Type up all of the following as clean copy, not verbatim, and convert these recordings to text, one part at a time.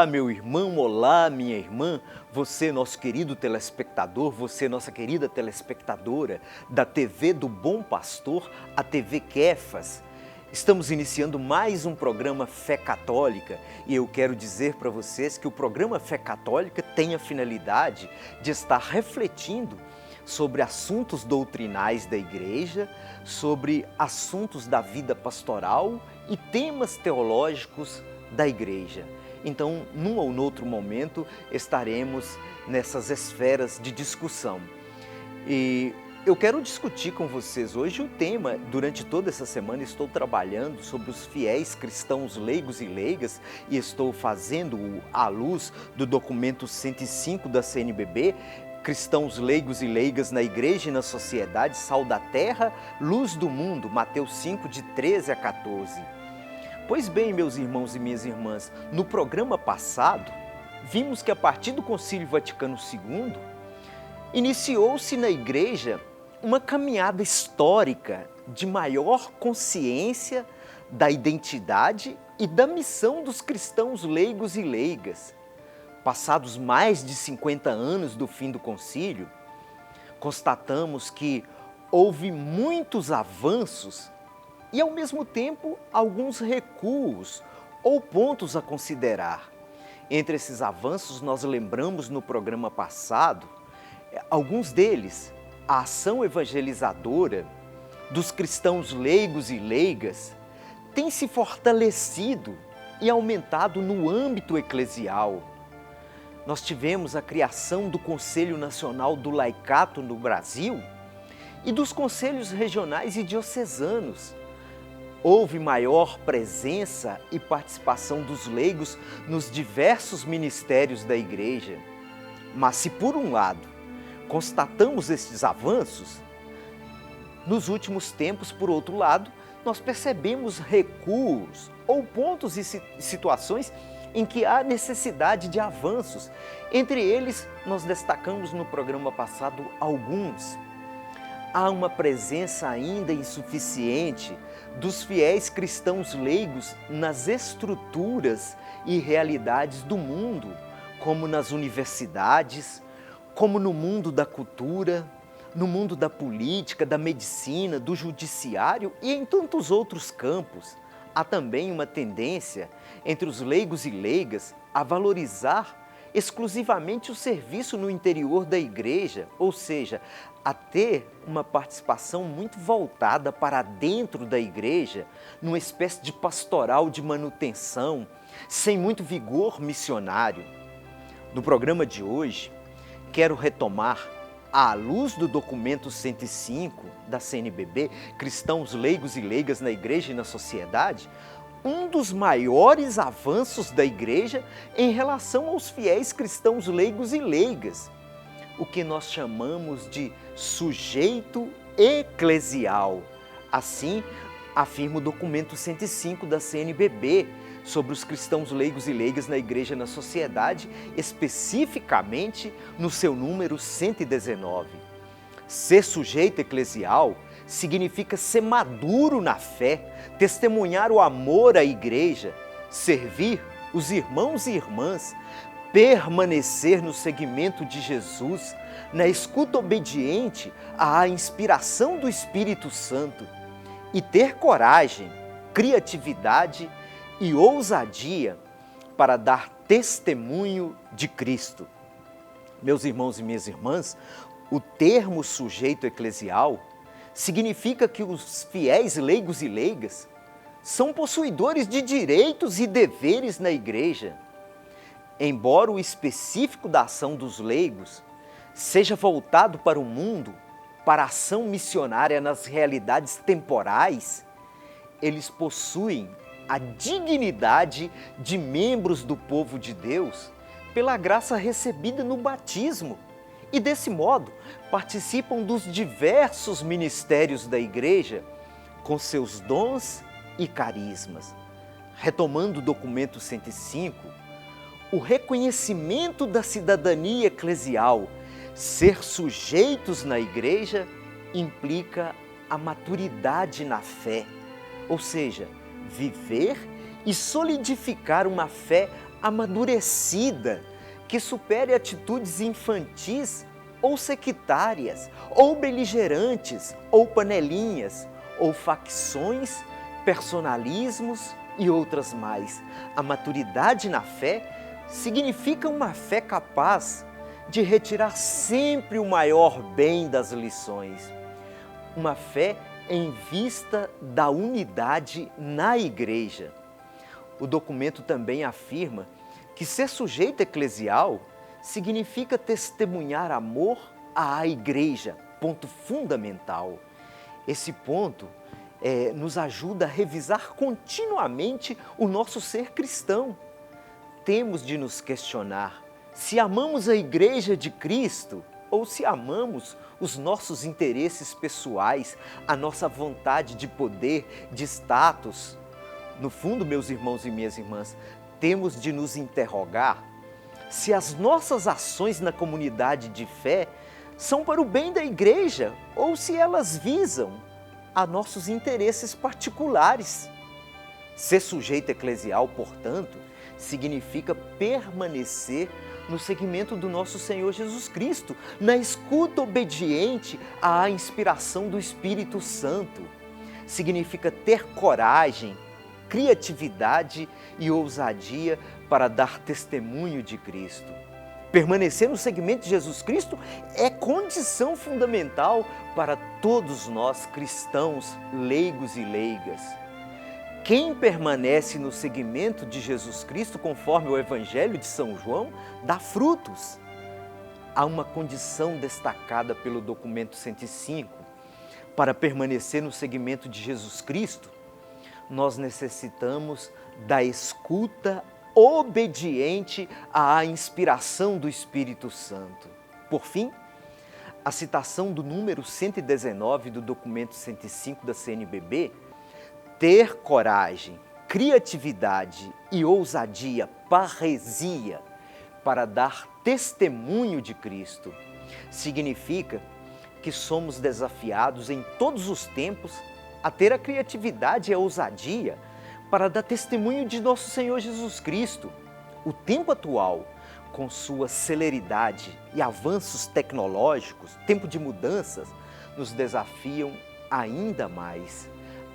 Olá, meu irmão, olá, minha irmã, você, nosso querido telespectador, você, nossa querida telespectadora da TV do Bom Pastor, a TV Kefas. Estamos iniciando mais um programa Fé Católica e eu quero dizer para vocês que o programa Fé Católica tem a finalidade de estar refletindo sobre assuntos doutrinais da Igreja, sobre assuntos da vida pastoral e temas teológicos da Igreja. Então, num ou noutro momento, estaremos nessas esferas de discussão. E eu quero discutir com vocês hoje o tema. Durante toda essa semana estou trabalhando sobre os fiéis cristãos leigos e leigas e estou fazendo à luz do documento 105 da CNBB, Cristãos leigos e leigas na Igreja e na Sociedade, Sal da Terra, Luz do Mundo, Mateus 5, de 13 a 14. Pois bem, meus irmãos e minhas irmãs, no programa passado, vimos que a partir do Concílio Vaticano II, iniciou-se na Igreja uma caminhada histórica de maior consciência da identidade e da missão dos cristãos leigos e leigas. Passados mais de 50 anos do fim do concílio, constatamos que houve muitos avanços e, ao mesmo tempo, alguns recuos ou pontos a considerar. Entre esses avanços, nós lembramos no programa passado, alguns deles, a ação evangelizadora dos cristãos leigos e leigas tem se fortalecido e aumentado no âmbito eclesial. Nós tivemos a criação do Conselho Nacional do Laicato no Brasil e dos conselhos regionais e diocesanos. Houve maior presença e participação dos leigos nos diversos ministérios da Igreja. Mas se por um lado constatamos estes avanços, nos últimos tempos, por outro lado, nós percebemos recuos ou pontos e situações em que há necessidade de avanços. Entre eles, nós destacamos no programa passado alguns. Há uma presença ainda insuficiente dos fiéis cristãos leigos nas estruturas e realidades do mundo, como nas universidades, como no mundo da cultura, no mundo da política, da medicina, do judiciário e em tantos outros campos. Há também uma tendência entre os leigos e leigas a valorizar exclusivamente o serviço no interior da Igreja, ou seja, a ter uma participação muito voltada para dentro da Igreja, numa espécie de pastoral de manutenção, sem muito vigor missionário. No programa de hoje, quero retomar, à luz do documento 105 da CNBB, Cristãos leigos e leigas na Igreja e na Sociedade, um dos maiores avanços da Igreja em relação aos fiéis cristãos leigos e leigas, o que nós chamamos de sujeito eclesial. Assim, afirma o documento 105 da CNBB sobre os cristãos leigos e leigas na Igreja e na Sociedade, especificamente no seu número 119. Ser sujeito eclesial significa ser maduro na fé, testemunhar o amor à Igreja, servir os irmãos e irmãs, permanecer no seguimento de Jesus, na escuta obediente à inspiração do Espírito Santo e ter coragem, criatividade e ousadia para dar testemunho de Cristo. Meus irmãos e minhas irmãs, o termo sujeito eclesial significa que os fiéis leigos e leigas são possuidores de direitos e deveres na Igreja. Embora o específico da ação dos leigos seja voltado para o mundo, para a ação missionária nas realidades temporais, eles possuem a dignidade de membros do povo de Deus pela graça recebida no batismo e, desse modo, participam dos diversos ministérios da Igreja com seus dons e carismas. Retomando o documento 105, o reconhecimento da cidadania eclesial, ser sujeitos na Igreja, implica a maturidade na fé, ou seja, viver e solidificar uma fé amadurecida, que supere atitudes infantis ou sectárias, ou beligerantes, ou panelinhas, ou facções, personalismos e outras mais. A maturidade na fé significa uma fé capaz de retirar sempre o maior bem das lições. Uma fé em vista da unidade na igreja. O documento também afirma que ser sujeito eclesial significa testemunhar amor à igreja, ponto fundamental. Esse ponto nos ajuda a revisar continuamente o nosso ser cristão. Temos de nos questionar se amamos a igreja de Cristo ou se amamos os nossos interesses pessoais, a nossa vontade de poder, de status. No fundo, meus irmãos e minhas irmãs, temos de nos interrogar se as nossas ações na comunidade de fé são para o bem da igreja ou se elas visam a nossos interesses particulares. Ser sujeito eclesial, portanto, significa permanecer no seguimento do nosso Senhor Jesus Cristo, na escuta obediente à inspiração do Espírito Santo. Significa ter coragem, criatividade e ousadia para dar testemunho de Cristo. Permanecer no seguimento de Jesus Cristo é condição fundamental para todos nós cristãos, leigos e leigas. Quem permanece no seguimento de Jesus Cristo, conforme o Evangelho de São João, dá frutos. Há uma condição destacada pelo documento 105. Para permanecer no seguimento de Jesus Cristo, nós necessitamos da escuta obediente à inspiração do Espírito Santo. Por fim, a citação do número 119 do documento 105 da CNBB, ter coragem, criatividade e ousadia, parresia, para dar testemunho de Cristo, significa que somos desafiados em todos os tempos a ter a criatividade e a ousadia para dar testemunho de nosso Senhor Jesus Cristo. O tempo atual, com sua celeridade e avanços tecnológicos, tempo de mudanças, nos desafiam ainda mais.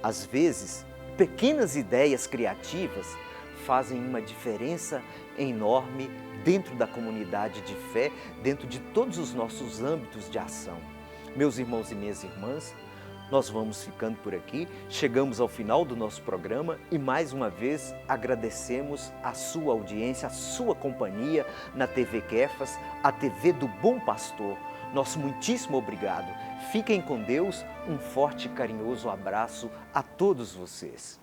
Às vezes, pequenas ideias criativas fazem uma diferença enorme dentro da comunidade de fé, dentro de todos os nossos âmbitos de ação. Meus irmãos e minhas irmãs, nós vamos ficando por aqui, chegamos ao final do nosso programa e mais uma vez agradecemos a sua audiência, a sua companhia na TV Kefas, a TV do Bom Pastor. Nosso muitíssimo obrigado. Fiquem com Deus, um forte e carinhoso abraço a todos vocês.